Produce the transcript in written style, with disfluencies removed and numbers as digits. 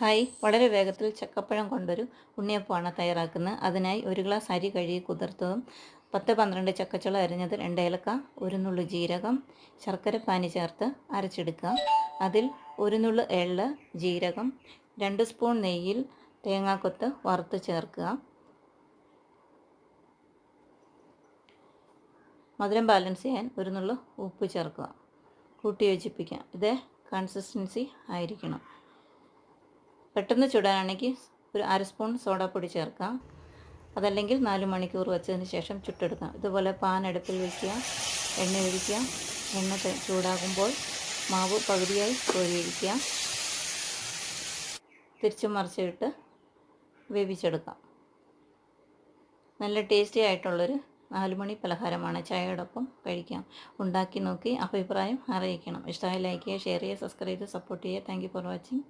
Hi, വളരെ വേഗത്തിൽ ചക്കപ്പഴം കൊണ്ടൊരു ഉണ്ണിയപ്പമാണ് തയ്യാറാക്കുന്നത്. അതിനായി ഒരു ഗ്ലാസ് അരി കഴുകി കുതിർത്തതും 10-12 ചക്കച്ചുള അരിഞ്ഞത്, 2 ഏലക്ക, ഒരു നുള്ളു ജീരകം, ശർക്കര പാനി ചേർത്ത് അരച്ചെടുക്കുക. അതിൽ ഒരു നുള്ളു എള്ള്, ജീരകം, 2 സ്പൂൺ നെയ്യിൽ തേങ്ങാക്കൊത്ത് വറുത്ത് ചേർക്കുക. മധുരം ബാലൻസ് ചെയ്യാൻ ഒരു നുള്ളു ഉപ്പ് ചേർക്കുക. കൂട്ടി യോജിപ്പിക്കുക. ഇതേ കൺസിസ്റ്റൻസി ആയിരിക്കണം. പെട്ടെന്ന് ചുടാനാണെങ്കിൽ ഒരു അര സ്പൂൺ സോഡാപ്പൊടി ചേർക്കാം. അതല്ലെങ്കിൽ 4 മണിക്കൂർ വെച്ചതിന് ശേഷം ചുട്ടെടുക്കാം. ഇതുപോലെ പാൻ അടുപ്പിൽ വയ്ക്കുക, എണ്ണ ഒഴിക്കുക. എണ്ണ ചൂടാകുമ്പോൾ മാവ് പകുതിയായി കോരിയൊഴിക്കുക. തിരിച്ചും മറിച്ചിട്ട് വേവിച്ചെടുക്കാം. നല്ല ടേസ്റ്റി ആയിട്ടുള്ളൊരു 4 മണി പലഹാരമാണ്. ചായയോടൊപ്പം കഴിക്കാം. ഉണ്ടാക്കി നോക്കി അഭിപ്രായം അറിയിക്കണം. ഇഷ്ടമായി ലൈക്ക് ചെയ്യുക, ഷെയർ ചെയ്യുക, സബ്സ്ക്രൈബ് ചെയ്ത് സപ്പോർട്ട് ചെയ്യുക. Thank you for watching.